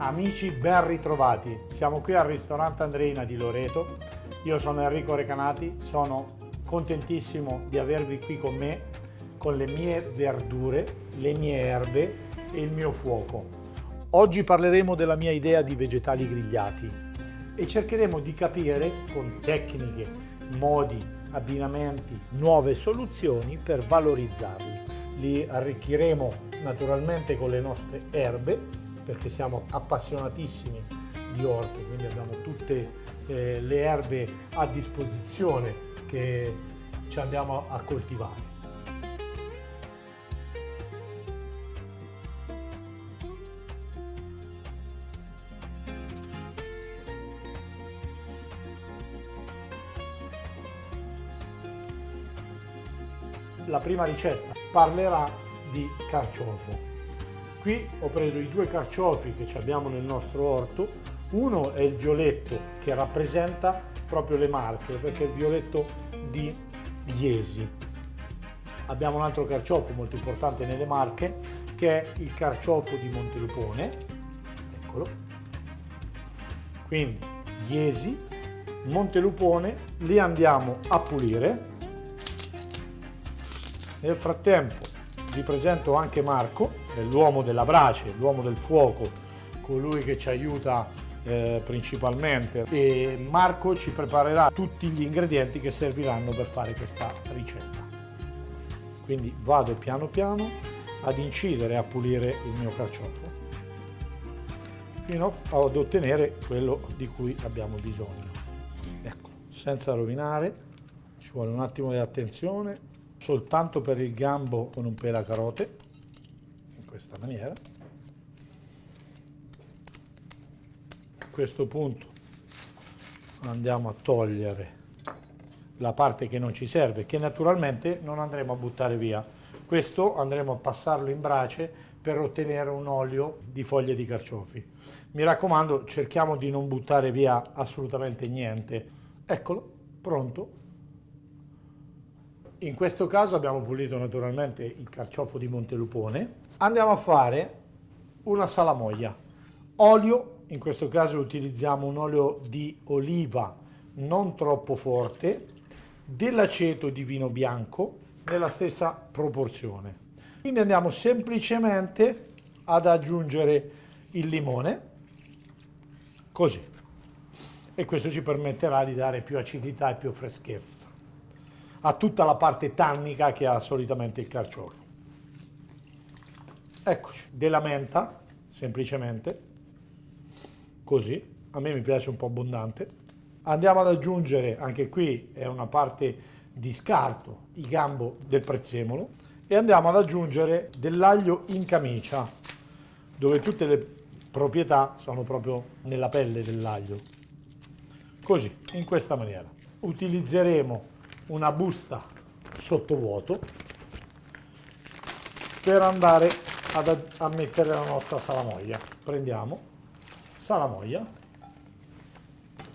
Amici, ben ritrovati. Siamo qui al ristorante Andreina di Loreto. Io sono Enrico Recanati, sono contentissimo di avervi qui con me, con le mie verdure, le mie erbe e il mio fuoco. Oggi parleremo della mia idea di vegetali grigliati e cercheremo di capire con tecniche, modi, abbinamenti, nuove soluzioni per valorizzarli. Li arricchiremo naturalmente con le nostre erbe, perché siamo appassionatissimi di orto, quindi abbiamo tutte le erbe a disposizione che ci andiamo a coltivare. La prima ricetta parlerà di carciofo. Qui ho preso i due carciofi che abbiamo nel nostro orto. Uno è il violetto, che rappresenta proprio le marche, perché è il violetto di Iesi. Abbiamo un altro carciofo molto importante nelle Marche, che è il carciofo di Montelupone. Eccolo. Quindi Iesi, Montelupone, li andiamo a pulire. Nel frattempo vi presento anche Marco, l'uomo della brace, l'uomo del fuoco, colui che ci aiuta principalmente, e Marco ci preparerà tutti gli ingredienti che serviranno per fare questa ricetta. Quindi vado piano piano ad incidere e a pulire il mio carciofo fino ad ottenere quello di cui abbiamo bisogno. Ecco, senza rovinare, ci vuole un attimo di attenzione. Soltanto per il gambo con un pelacarote, in questa maniera. A questo punto andiamo a togliere la parte che non ci serve, che naturalmente non andremo a buttare via. Questo andremo a passarlo in brace per ottenere un olio di foglie di carciofi. Mi raccomando, cerchiamo di non buttare via assolutamente niente. Eccolo, pronto. In questo caso abbiamo pulito naturalmente il carciofo di Montelupone. Andiamo a fare una salamoia. Olio, in questo caso utilizziamo un olio di oliva non troppo forte, dell'aceto di vino bianco nella stessa proporzione. Quindi andiamo semplicemente ad aggiungere il limone, così. E questo ci permetterà di dare più acidità e più freschezza a tutta la parte tannica che ha solitamente il carciofo. Eccoci, della menta, semplicemente, così, a me mi piace un po' abbondante. Andiamo ad aggiungere, anche qui è una parte di scarto, il gambo del prezzemolo, e andiamo ad aggiungere dell'aglio in camicia, dove tutte le proprietà sono proprio nella pelle dell'aglio. Così, in questa maniera. Utilizzeremo una busta sottovuoto per andare a mettere la nostra salamoia. Prendiamo salamoia,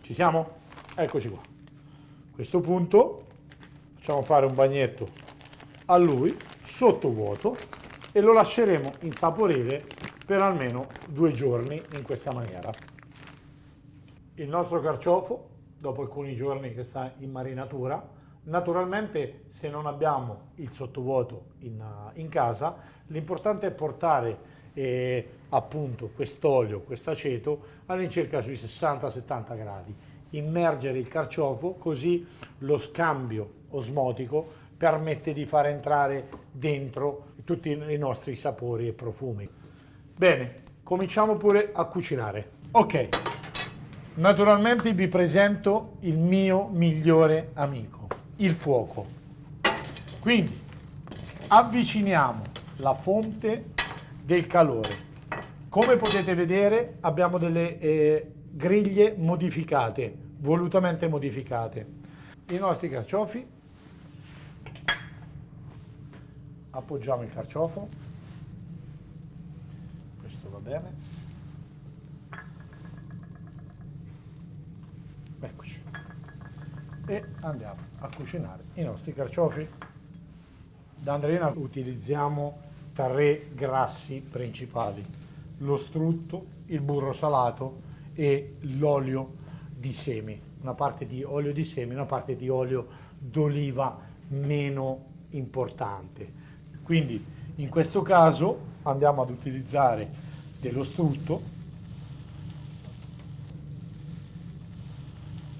ci siamo? Eccoci qua. A questo punto facciamo fare un bagnetto a lui sottovuoto e lo lasceremo insaporire per almeno 2 giorni in questa maniera. Il nostro carciofo, dopo alcuni giorni che sta in marinatura, naturalmente, se non abbiamo il sottovuoto in casa, l'importante è portare appunto quest'olio, quest'aceto all'incirca sui 60-70 gradi, immergere il carciofo, così lo scambio osmotico permette di far entrare dentro tutti i nostri sapori e profumi. Bene, cominciamo pure a cucinare. Ok, naturalmente vi presento il mio migliore amico, il fuoco. Quindi avviciniamo la fonte del calore. Come potete vedere abbiamo delle griglie modificate, volutamente modificate. I nostri carciofi, appoggiamo il carciofo, questo va bene. Eccoci. E andiamo a cucinare i nostri carciofi. Da Andreina utilizziamo 3 grassi principali: lo strutto, il burro salato e l'olio di semi, una parte di olio di semi, una parte di olio d'oliva meno importante. Quindi in questo caso andiamo ad utilizzare dello strutto.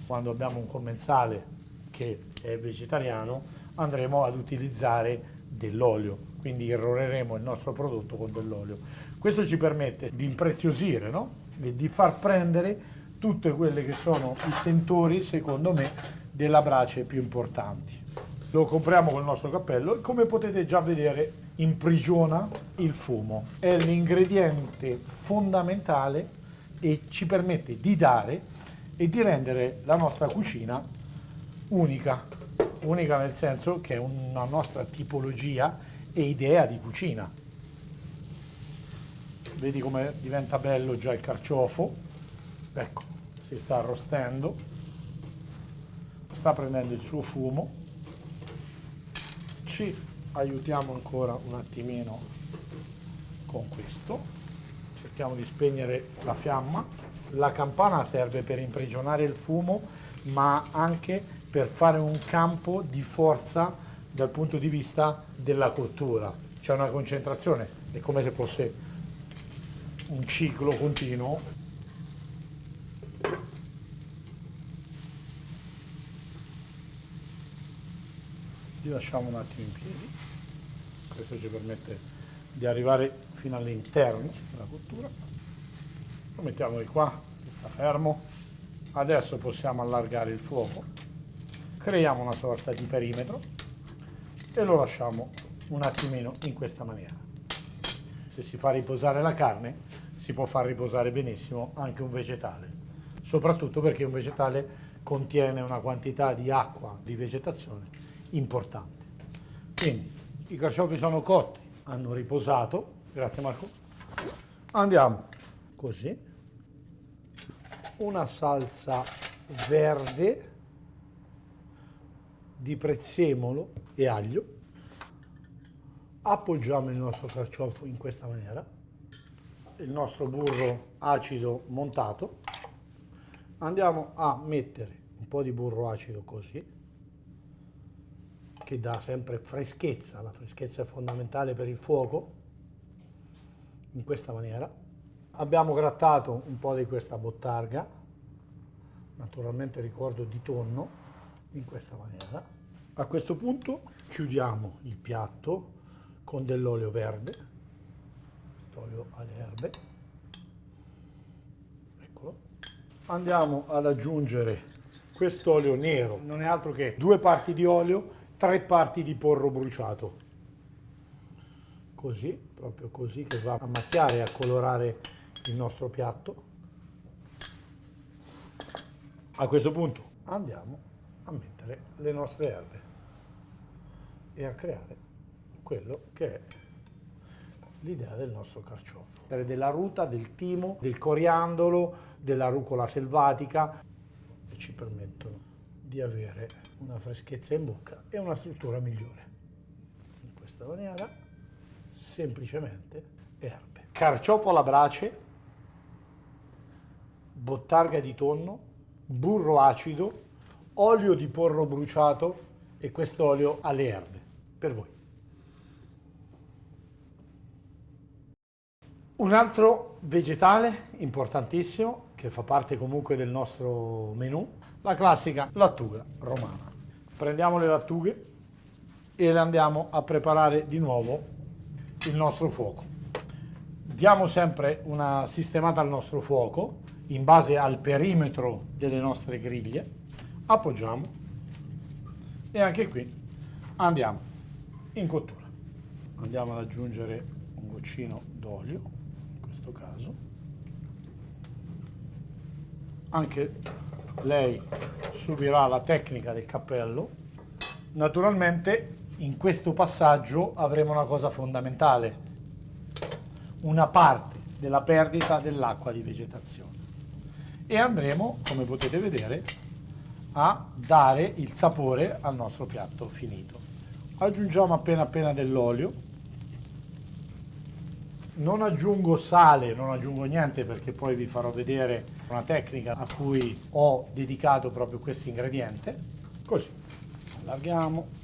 Quando abbiamo un commensale che è vegetariano andremo ad utilizzare dell'olio, quindi irroreremo il nostro prodotto con dell'olio. Questo ci permette di impreziosire, no? E di far prendere tutte quelle che sono i sentori, secondo me, della brace più importanti. Lo compriamo col nostro cappello e, come potete già vedere, imprigiona il fumo. È l'ingrediente fondamentale e ci permette di dare e di rendere la nostra cucina unica. Unica nel senso che è una nostra tipologia e idea di cucina. Vedi come diventa bello già il carciofo? Ecco, si sta arrostendo, sta prendendo il suo fumo. Ci aiutiamo ancora un attimino con questo. Cerchiamo di spegnere la fiamma. La campana serve per imprigionare il fumo, ma anche per fare un campo di forza dal punto di vista della cottura. C'è una concentrazione, è come se fosse un ciclo continuo. Li lasciamo un attimo in piedi, questo ci permette di arrivare fino all'interno della cottura. Lo mettiamo di qua, sta fermo. Adesso possiamo allargare il fuoco, creiamo una sorta di perimetro e lo lasciamo un attimino in questa maniera. Se si fa riposare la carne, si può far riposare benissimo anche un vegetale, soprattutto perché un vegetale contiene una quantità di acqua, di vegetazione importante. Quindi i carciofi sono cotti, hanno riposato, grazie Marco. Andiamo così, una salsa verde di prezzemolo e aglio. Appoggiamo il nostro carciofo in questa maniera, il nostro burro acido montato. Andiamo a mettere un po' di burro acido così, che dà sempre freschezza. La freschezza è fondamentale per il fuoco, in questa maniera. Abbiamo grattato un po' di questa bottarga, naturalmente ricordo di tonno, in questa maniera. A questo punto chiudiamo il piatto con dell'olio verde, quest'olio alle erbe, eccolo. Andiamo ad aggiungere quest'olio nero, non è altro che 2 parti di olio, 3 parti di porro bruciato, così, proprio così, che va a macchiare e a colorare il nostro piatto. A questo punto andiamo a mettere le nostre erbe e a creare quello che è l'idea del nostro carciofo. Della ruta, del timo, del coriandolo, della rucola selvatica, che ci permettono di avere una freschezza in bocca e una struttura migliore. In questa maniera, semplicemente erbe. Carciofo alla brace, bottarga di tonno, burro acido, olio di porro bruciato e quest'olio alle erbe, per voi. Un altro vegetale importantissimo, che fa parte comunque del nostro menù, la classica lattuga romana. Prendiamo le lattughe e le andiamo a preparare di nuovo il nostro fuoco. Diamo sempre una sistemata al nostro fuoco in base al perimetro delle nostre griglie, appoggiamo e anche qui andiamo in cottura. Andiamo ad aggiungere un goccino d'olio, in questo caso. Anche lei subirà la tecnica del cappello. Naturalmente in questo passaggio avremo una cosa fondamentale, una parte della perdita dell'acqua di vegetazione, e andremo, come potete vedere, a dare il sapore al nostro piatto finito. Aggiungiamo appena appena dell'olio Non aggiungo sale, non aggiungo niente perché poi vi farò vedere una tecnica a cui ho dedicato proprio questo ingrediente. Così, allarghiamo.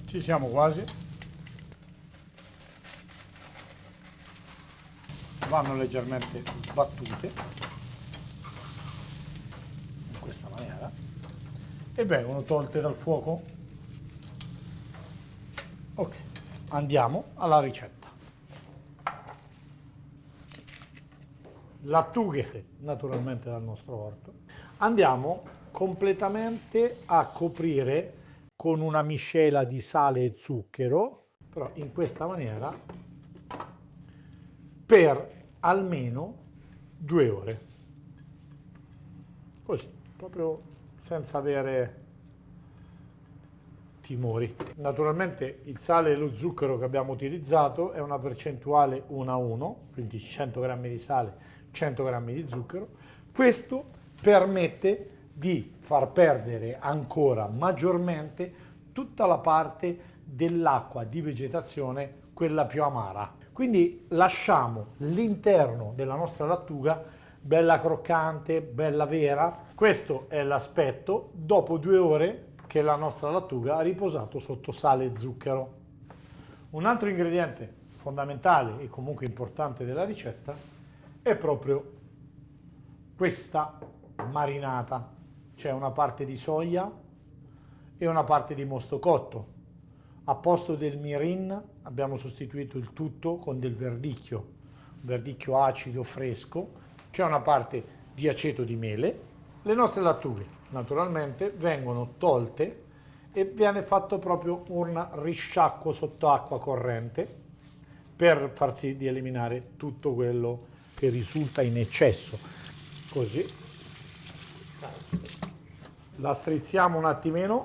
Ci siamo quasi. Vanno leggermente sbattute in questa maniera e vengono tolte dal fuoco. Ok, andiamo alla ricetta. Lattughe naturalmente dal nostro orto. Andiamo completamente a coprire con una miscela di sale e zucchero, però in questa maniera, per almeno 2 ore. Così, proprio senza avere timori. Naturalmente il sale e lo zucchero che abbiamo utilizzato è una percentuale 1 a 1, quindi 100 grammi di sale, 100 grammi di zucchero. Questo permette di far perdere ancora maggiormente tutta la parte dell'acqua di vegetazione, quella più amara. Quindi lasciamo l'interno della nostra lattuga bella croccante, bella vera. Questo è l'aspetto dopo 2 ore che la nostra lattuga ha riposato sotto sale e zucchero. Un altro ingrediente fondamentale e comunque importante della ricetta è proprio questa marinata. C'è una parte di soia e una parte di mosto cotto. A posto del mirin abbiamo sostituito il tutto con del verdicchio, un verdicchio acido fresco. C'è una parte di aceto di mele. Le nostre lattughe naturalmente vengono tolte e viene fatto proprio un risciacquo sotto acqua corrente per far sì di eliminare tutto quello che risulta in eccesso. Così la strizziamo un attimino,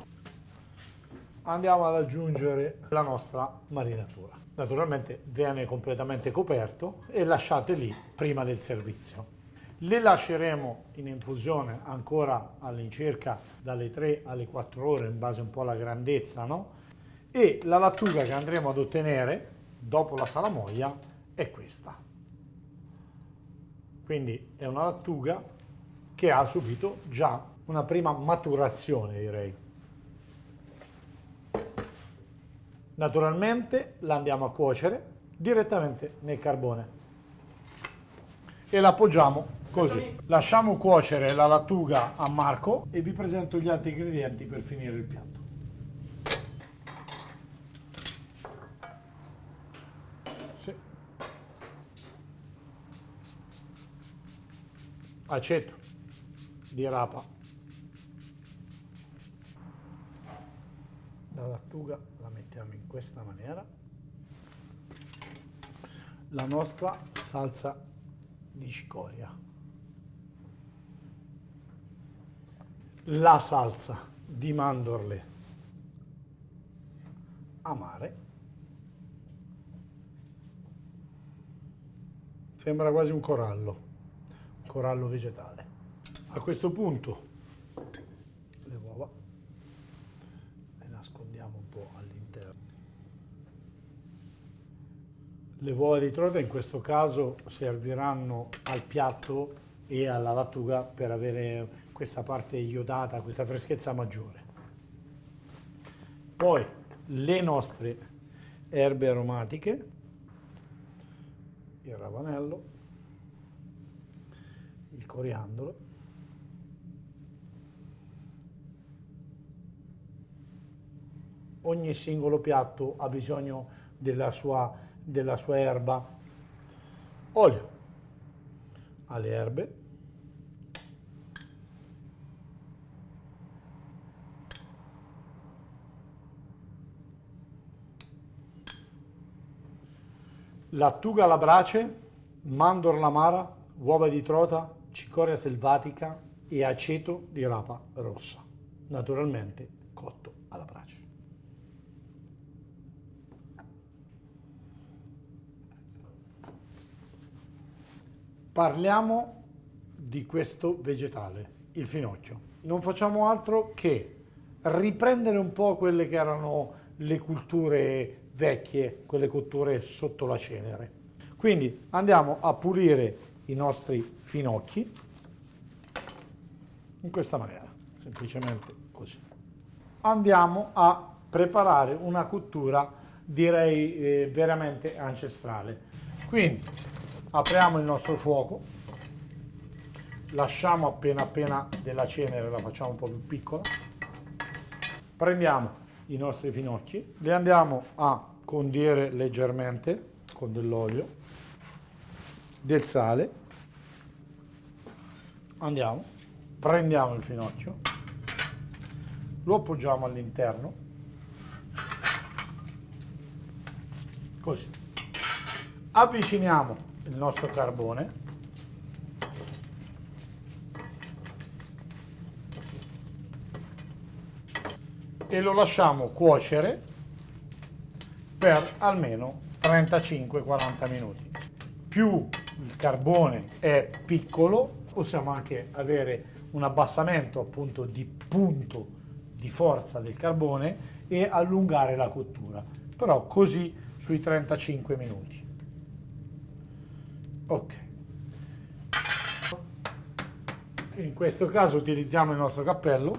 andiamo ad aggiungere la nostra marinatura. Naturalmente viene completamente coperto e lasciate lì prima del servizio. Le lasceremo in infusione ancora all'incirca dalle 3 alle 4 ore in base un po' alla grandezza, no? E la lattuga che andremo ad ottenere dopo la salamoia è questa. Quindi è una lattuga che ha subito già una prima maturazione, direi. Naturalmente la andiamo a cuocere direttamente nel carbone e la appoggiamo così. Lasciamo cuocere la lattuga a Marco e vi presento gli altri ingredienti per finire il piatto. Sì. Aceto di rapa. La lattuga la mettiamo in questa maniera. La nostra salsa di cicoria. La salsa di mandorle amare. Sembra quasi un corallo vegetale. A questo punto le uova le nascondiamo un po' all'interno. Le uova di trota in questo caso serviranno al piatto e alla lattuga per avere questa parte iodata, questa freschezza maggiore. Poi le nostre erbe aromatiche, il ravanello, il coriandolo, ogni singolo piatto ha bisogno della sua erba. Olio alle erbe, lattuga alla brace, mandorla amara, uova di trota, cicoria selvatica e aceto di rapa rossa. Naturalmente cotto alla brace. Parliamo di questo vegetale, il finocchio. Non facciamo altro che riprendere un po' quelle che erano le culture vecchie, quelle cotture sotto la cenere. Quindi andiamo a pulire i nostri finocchi in questa maniera, semplicemente così. Andiamo a preparare una cottura, direi veramente ancestrale. Quindi apriamo il nostro fuoco, lasciamo appena della cenere, la facciamo un po' più piccola, prendiamo i nostri finocchi, li andiamo a condire leggermente con dell'olio, del sale, prendiamo il finocchio, lo appoggiamo all'interno, così, avviciniamo il nostro carbone, e lo lasciamo cuocere per almeno 35-40 minuti. Più il carbone è piccolo, possiamo anche avere un abbassamento appunto di punto di forza del carbone e allungare la cottura, però così sui 35 minuti. Ok. In questo caso utilizziamo il nostro cappello,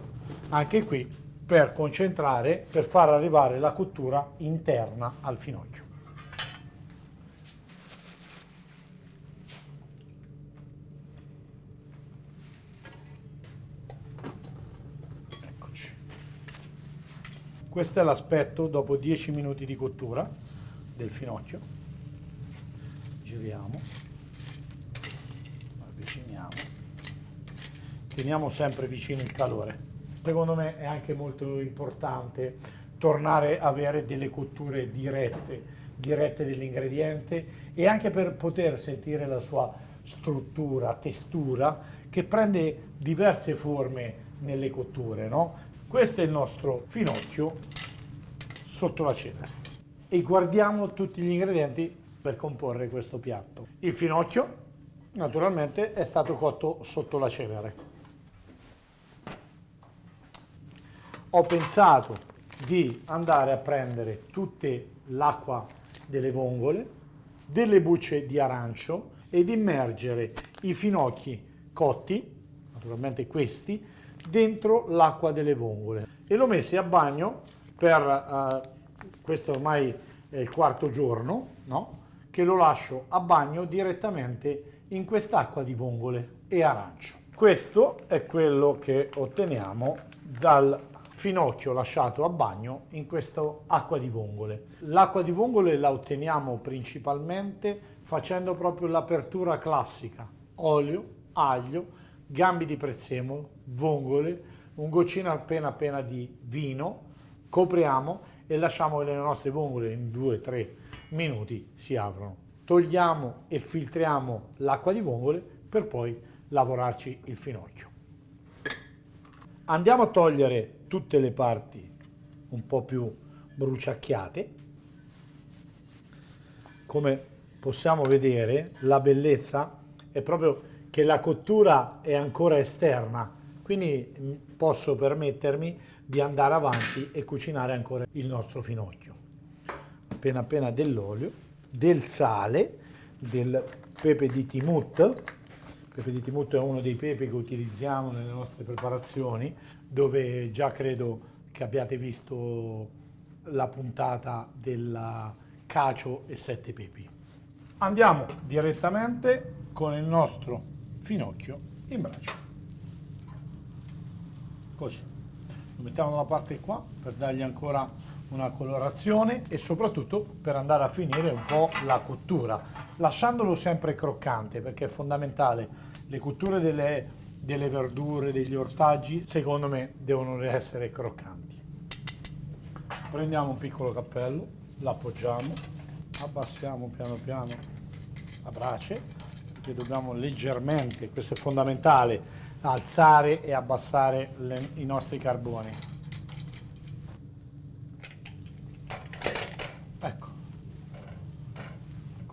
anche qui per concentrare, per far arrivare la cottura interna al finocchio. Eccoci. Questo è l'aspetto dopo 10 minuti di cottura del finocchio. Giriamo, avviciniamo, teniamo sempre vicino il calore. Secondo me è anche molto importante tornare a avere delle cotture dirette dell'ingrediente, e anche per poter sentire la sua struttura, testura, che prende diverse forme nelle cotture, no? Questo è il nostro finocchio sotto la cenere. E guardiamo tutti gli ingredienti per comporre questo piatto. Il finocchio, naturalmente, è stato cotto sotto la cenere. Ho pensato di andare a prendere tutta l'acqua delle vongole, delle bucce di arancio, ed immergere i finocchi cotti, naturalmente questi, dentro l'acqua delle vongole, e l'ho messi a bagno per questo ormai è il quarto giorno, no? Che lo lascio a bagno direttamente in quest'acqua di vongole e arancio. Questo è quello che otteniamo dal finocchio lasciato a bagno in questa acqua di vongole. L'acqua di vongole la otteniamo principalmente facendo proprio l'apertura classica: olio, aglio, gambi di prezzemolo, vongole, un goccino appena di vino, copriamo e lasciamo che le nostre vongole in 2-3 minuti si aprono. Togliamo e filtriamo l'acqua di vongole per poi lavorarci il finocchio. Andiamo a togliere tutte le parti un po' più bruciacchiate. Come possiamo vedere, la bellezza è proprio che la cottura è ancora esterna, quindi posso permettermi di andare avanti e cucinare ancora il nostro finocchio. Appena dell'olio, del sale, del pepe di Timut. Il pepe di Timut è uno dei pepe che utilizziamo nelle nostre preparazioni, dove già credo che abbiate visto la puntata della cacio e 7 pepi. Andiamo direttamente con il nostro finocchio in brace. Così. Lo mettiamo da una parte qua per dargli ancora una colorazione e soprattutto per andare a finire un po' la cottura, lasciandolo sempre croccante, perché è fondamentale. Le cotture delle verdure, degli ortaggi, secondo me, devono essere croccanti. Prendiamo un piccolo cappello, l'appoggiamo, abbassiamo piano piano la brace, perché dobbiamo leggermente, questo è fondamentale, alzare e abbassare i nostri carboni.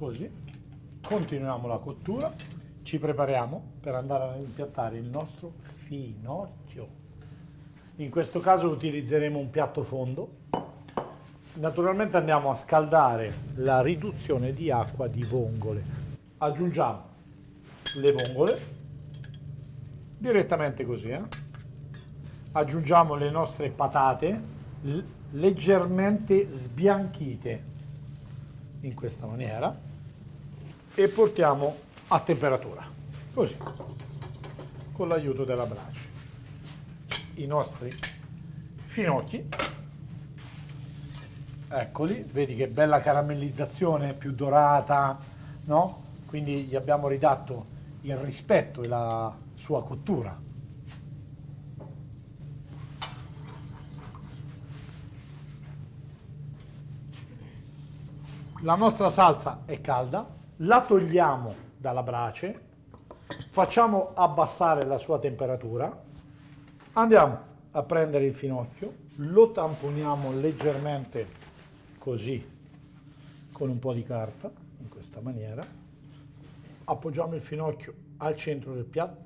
così, continuiamo la cottura, ci prepariamo per andare a impiattare il nostro finocchio. In questo caso utilizzeremo un piatto fondo. Naturalmente andiamo a scaldare la riduzione di acqua di vongole. Aggiungiamo le vongole, direttamente così. Aggiungiamo le nostre patate leggermente sbianchite in questa maniera e portiamo a temperatura, così, con l'aiuto della brace. I nostri finocchi, eccoli, vedi che bella caramellizzazione, più dorata, no? Quindi gli abbiamo ridato il rispetto e la sua cottura. La nostra salsa è calda, la togliamo dalla brace, facciamo abbassare la sua temperatura, andiamo a prendere il finocchio, lo tamponiamo leggermente così con un po' di carta, in questa maniera, appoggiamo il finocchio al centro del piatto,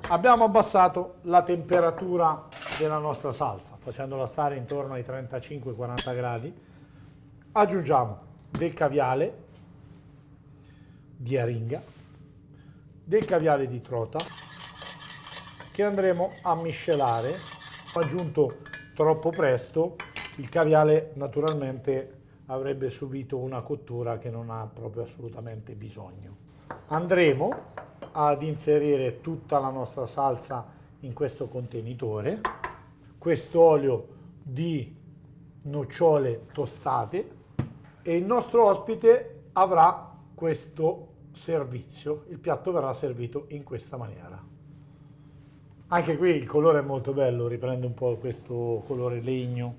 abbiamo abbassato la temperatura della nostra salsa, facendola stare intorno ai 35-40 gradi, aggiungiamo del caviale di Aringa, del caviale di trota che andremo a miscelare. Ho aggiunto troppo presto, il caviale naturalmente avrebbe subito una cottura che non ha proprio assolutamente bisogno. Andremo ad inserire tutta la nostra salsa in questo contenitore, questo olio di nocciole tostate, e il nostro ospite avrà questo servizio. Il piatto verrà servito in questa maniera. Anche qui il colore è molto bello, riprende un po' questo colore legno,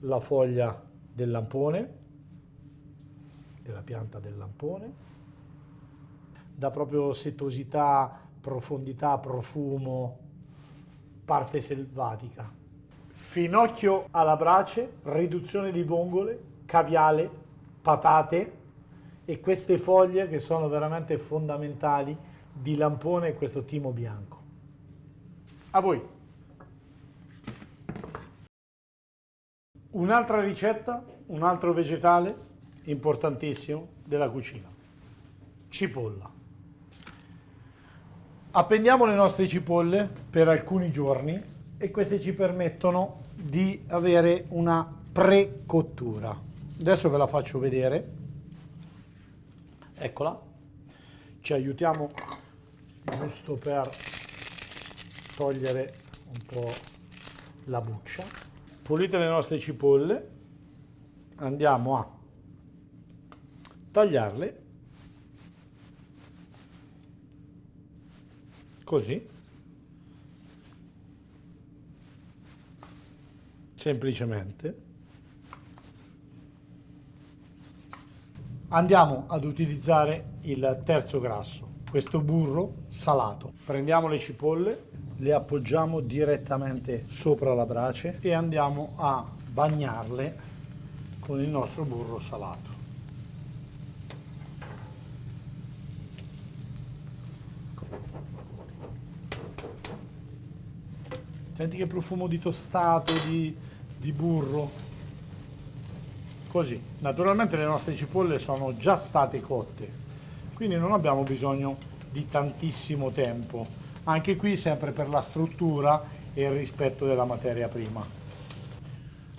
la foglia del lampone, della pianta del lampone, dà proprio setosità, profondità, profumo, parte selvatica. Finocchio alla brace, riduzione di vongole, caviale, patate e queste foglie che sono veramente fondamentali di lampone e questo timo bianco. A voi. Un'altra ricetta, un altro vegetale importantissimo della cucina. Cipolla. Appendiamo le nostre cipolle per alcuni giorni e queste ci permettono di avere una pre-cottura. Adesso ve la faccio vedere, eccola, ci aiutiamo giusto per togliere un po' la buccia. Pulite le nostre cipolle, andiamo a tagliarle così, semplicemente. Andiamo ad utilizzare il terzo grasso, questo burro salato. Prendiamo le cipolle, le appoggiamo direttamente sopra la brace e andiamo a bagnarle con il nostro burro salato. Senti che profumo di tostato, di burro. Così, naturalmente le nostre cipolle sono già state cotte, quindi non abbiamo bisogno di tantissimo tempo. Anche qui sempre per la struttura e il rispetto della materia prima.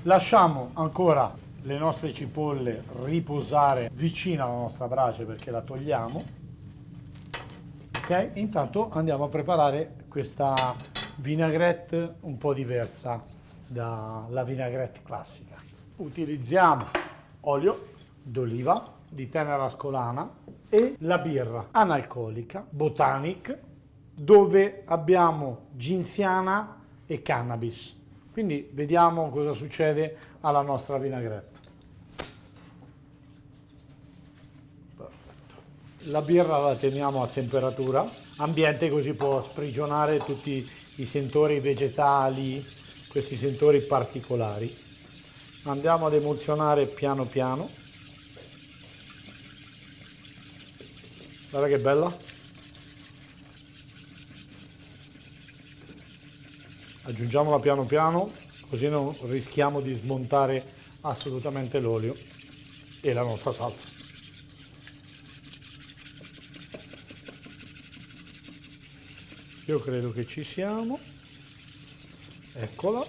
Lasciamo ancora le nostre cipolle riposare vicino alla nostra brace perché la togliamo. Ok? Intanto andiamo a preparare questa vinaigrette un po' diversa dalla vinaigrette classica. Utilizziamo olio d'oliva di tenera ascolana e la birra analcolica Botanic, dove abbiamo ginziana e cannabis. Quindi vediamo cosa succede alla nostra vinaigrette. Perfetto. La birra la teniamo a temperatura ambiente, così può sprigionare tutti i sentori vegetali, questi sentori particolari. Andiamo ad emulsionare piano piano. Guarda che bella. Aggiungiamola piano piano, così non rischiamo di smontare assolutamente l'olio e la nostra salsa. Io credo che ci siamo. Eccola.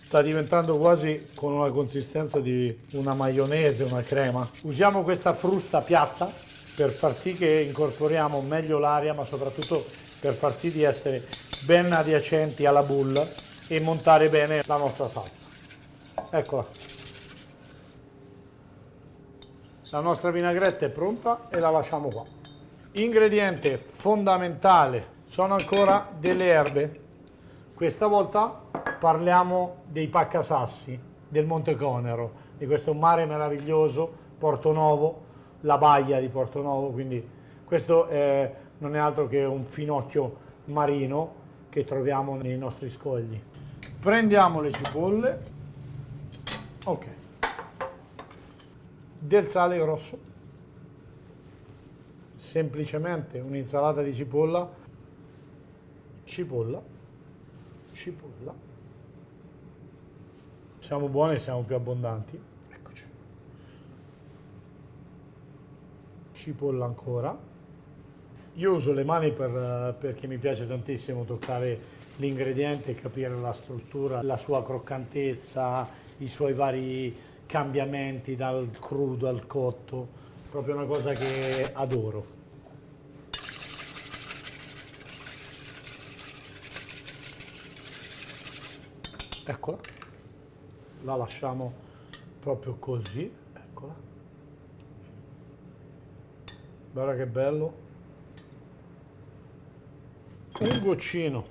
Sta diventando quasi con una consistenza di una maionese, una crema. Usiamo questa frusta piatta per far sì che incorporiamo meglio l'aria, ma soprattutto per far sì di essere ben adiacenti alla boule e montare bene la nostra salsa. Eccola. La nostra vinagretta è pronta e la lasciamo qua. Ingrediente fondamentale sono ancora delle erbe. Questa volta parliamo dei paccasassi del Monte Conero, di questo mare meraviglioso, Portonovo, la baia di Portonovo, quindi questo non è altro che un finocchio marino che troviamo nei nostri scogli. Prendiamo le cipolle, ok, del sale grosso, semplicemente un'insalata di cipolla, cipolla, cipolla. Siamo buoni, siamo più abbondanti. Eccoci. Cipolla ancora. Io uso le mani perché mi piace tantissimo toccare l'ingrediente e capire la struttura, la sua croccantezza, i suoi vari cambiamenti dal crudo al cotto. Proprio una cosa che adoro. Eccola, la lasciamo proprio così, eccola, guarda che bello, un goccino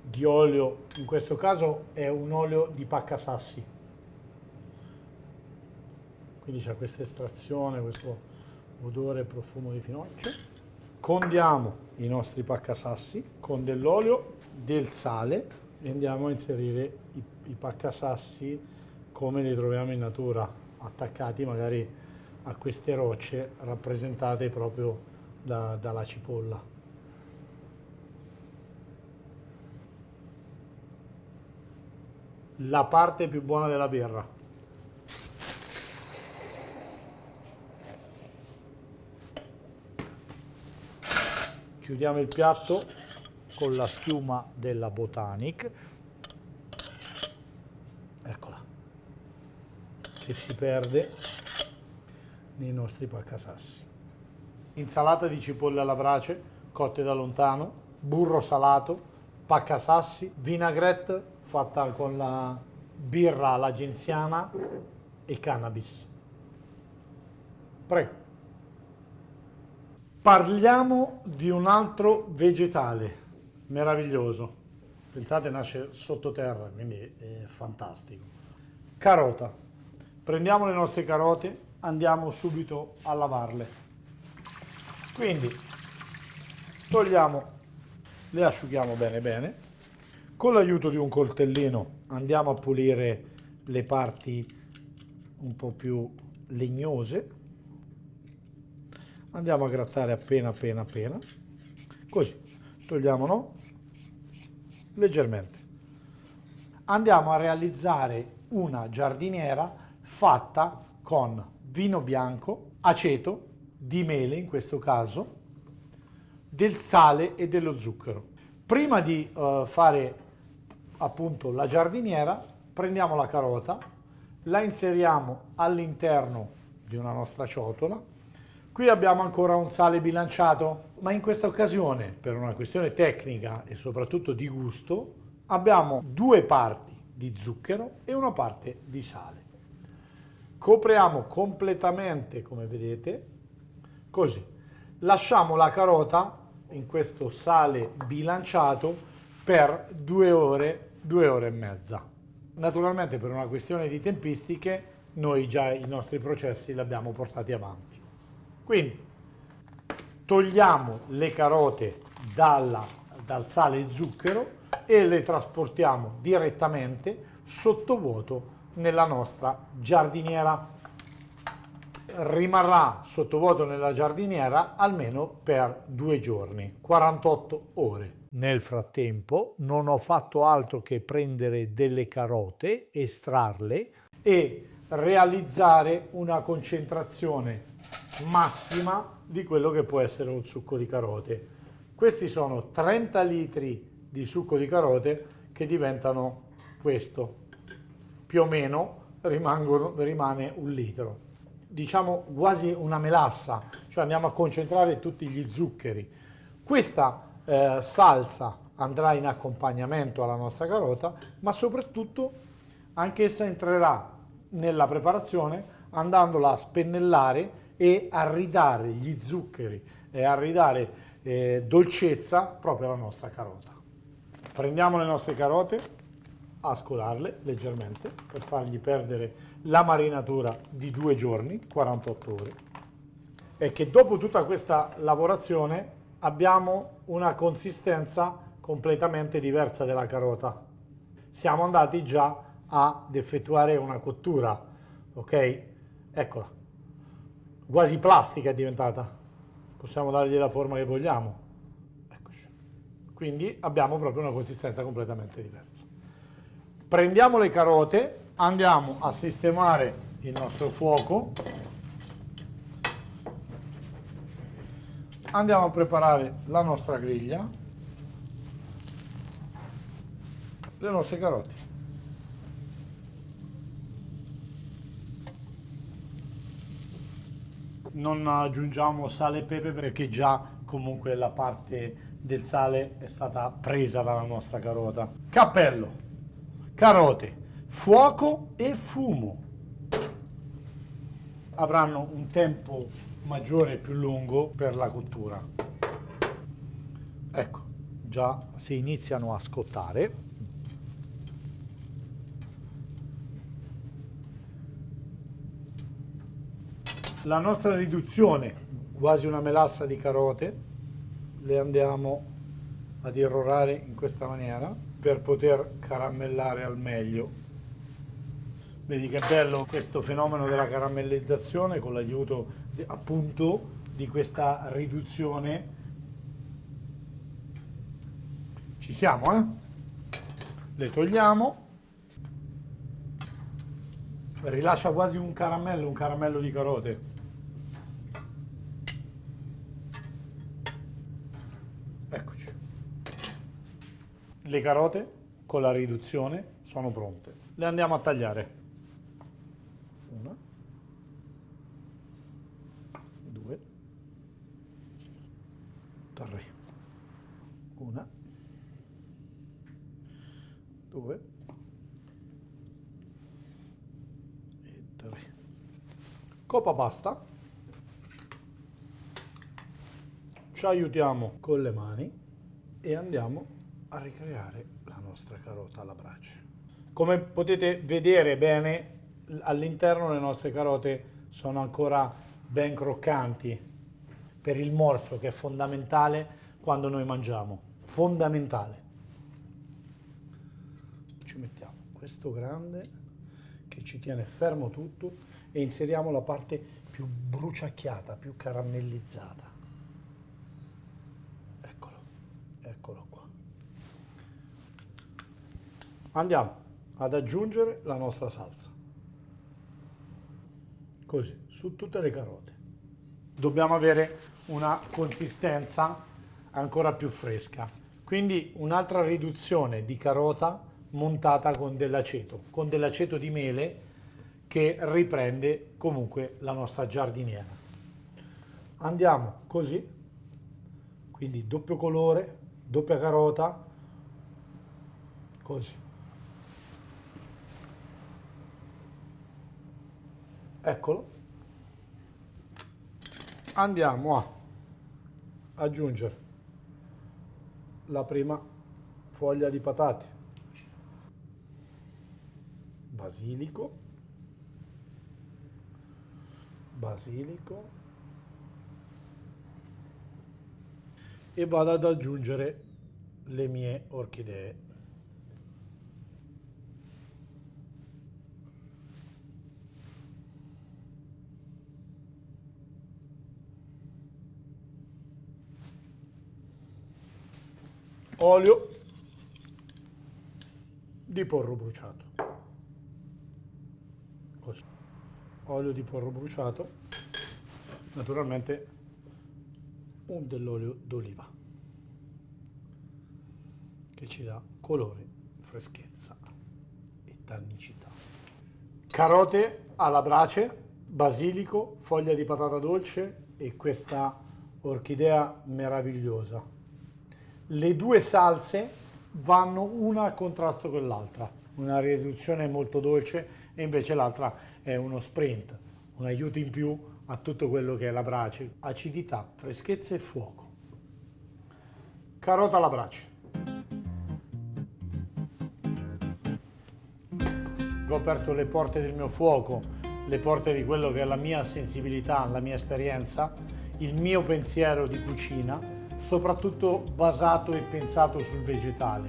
di olio, in questo caso è un olio di paccasassi, quindi c'è questa estrazione, questo odore e profumo di finocchio. Condiamo i nostri paccasassi con dell'olio, del sale e andiamo a inserire i paccasassi come li troviamo in natura, attaccati magari a queste rocce rappresentate proprio dalla cipolla. La parte più buona della birra. Chiudiamo il piatto con la schiuma della Botanic, eccola, che si perde nei nostri paccasassi. Insalata di cipolle alla brace, cotte da lontano, burro salato, paccasassi, vinaigrette fatta con la birra alla genziana e cannabis. Prego. Parliamo di un altro vegetale meraviglioso. Pensate, nasce sottoterra, quindi è fantastico. Carota. Prendiamo le nostre carote, andiamo subito a lavarle. Quindi togliamo, le asciughiamo bene bene. Con l'aiuto di un coltellino andiamo a pulire le parti un po' più legnose. Andiamo a grattare appena, così, togliamo, no? Leggermente. Andiamo a realizzare una giardiniera fatta con vino bianco, aceto, di mele in questo caso, del sale e dello zucchero. Prima di fare appunto la giardiniera, prendiamo la carota, la inseriamo all'interno di una nostra ciotola. Qui abbiamo ancora un sale bilanciato, ma in questa occasione, per una questione tecnica e soprattutto di gusto, abbiamo 2 parti di zucchero e una parte di sale. Copriamo completamente, come vedete, così. Lasciamo la carota in questo sale bilanciato per 2 ore, 2 ore e mezza. Naturalmente, per una questione di tempistiche, noi già i nostri processi li abbiamo portati avanti. Quindi togliamo le carote dal sale e zucchero e le trasportiamo direttamente sottovuoto nella nostra giardiniera. rimarrà sottovuoto nella giardiniera almeno per 2 giorni, 48 ore. Nel frattempo non ho fatto altro che prendere delle carote, estrarle e realizzare una concentrazione massima di quello che può essere un succo di carote. Questi sono 30 litri di succo di carote che diventano questo. Più o meno rimane 1 litro. Diciamo quasi una melassa, cioè andiamo a concentrare tutti gli zuccheri. Questa salsa andrà in accompagnamento alla nostra carota, ma soprattutto anch'essa entrerà nella preparazione andandola a spennellare e a ridare gli zuccheri e a ridare dolcezza proprio alla nostra carota. Prendiamo le nostre carote, a scolarle leggermente per fargli perdere la marinatura di 2 giorni, 48 ore, e che dopo tutta questa lavorazione abbiamo una consistenza completamente diversa della carota. Siamo andati già ad effettuare una cottura, ok? Eccola, quasi plastica è diventata, possiamo dargli la forma che vogliamo. Eccoci. Quindi abbiamo proprio una consistenza completamente diversa. Prendiamo le carote, andiamo a sistemare il nostro fuoco, andiamo a preparare la nostra griglia, le nostre carote. Non aggiungiamo sale e pepe perché già comunque la parte del sale è stata presa dalla nostra carota. Cappello, carote, fuoco e fumo. Avranno un tempo maggiore e più lungo per la cottura. Ecco, già si iniziano a scottare. La nostra riduzione, quasi una melassa di carote, le andiamo ad irrorare in questa maniera per poter caramellare al meglio. Vedi che bello questo fenomeno della caramellizzazione con l'aiuto appunto di questa riduzione. Ci siamo, eh? Le togliamo. Rilascia quasi un caramello di carote. Eccoci. Le carote con la riduzione sono pronte. Le andiamo a tagliare. 1, 2, 3. 1, 2 e 3. Coppa pasta. Ci aiutiamo con le mani e andiamo a ricreare la nostra carota alla brace. Come potete vedere bene, all'interno le nostre carote sono ancora ben croccanti per il morso che è fondamentale quando noi mangiamo. Fondamentale. Ci mettiamo questo grande che ci tiene fermo tutto e inseriamo la parte più bruciacchiata, più caramellizzata. Eccolo qua. Andiamo ad aggiungere la nostra salsa. Così, su tutte le carote. Dobbiamo avere una consistenza ancora più fresca. Quindi un'altra riduzione di carota montata con dell'aceto di mele che riprende comunque la nostra giardiniera. Andiamo così, quindi doppio colore, doppia carota, così. Eccolo. Andiamo a aggiungere la prima foglia di patate, basilico, e vado ad aggiungere le mie orchidee. olio di porro bruciato. Così. Olio di porro bruciato, naturalmente dell'olio d'oliva che ci dà colore, freschezza e tannicità. Carote alla brace, basilico, foglia di patata dolce e questa orchidea meravigliosa. Le due salse vanno una a contrasto con l'altra, una riduzione molto dolce e invece l'altra è uno sprint, un aiuto in più a tutto quello che è la brace, acidità, freschezza e fuoco. Carota alla brace. Ho aperto le porte del mio fuoco, le porte di quello che è la mia sensibilità, la mia esperienza, il mio pensiero di cucina, soprattutto basato e pensato sul vegetale.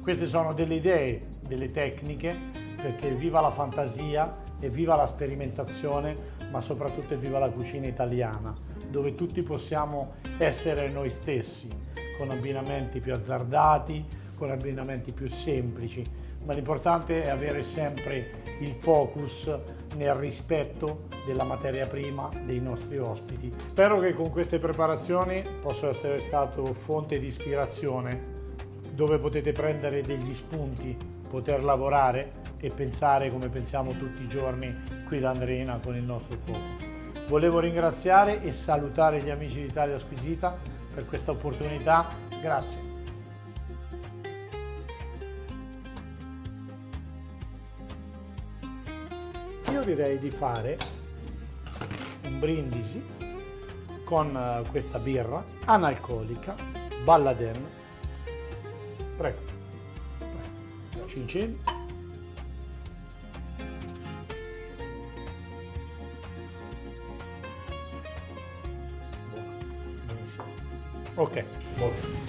Queste sono delle idee, delle tecniche, perché viva la fantasia e viva la sperimentazione, ma soprattutto viva la cucina italiana, dove tutti possiamo essere noi stessi, con abbinamenti più azzardati, con abbinamenti più semplici, ma l'importante è avere sempre il focus nel rispetto della materia prima dei nostri ospiti. Spero che con queste preparazioni possa essere stato fonte di ispirazione, dove potete prendere degli spunti, poter lavorare e pensare come pensiamo tutti i giorni qui da Andreina con il nostro fuoco. Volevo ringraziare e salutare gli amici di Italia Squisita per questa opportunità. Grazie. Io direi di fare un brindisi con questa birra analcolica Balladen. Prego, prego. Cin cin. Buono. Benissimo. Ok, buono.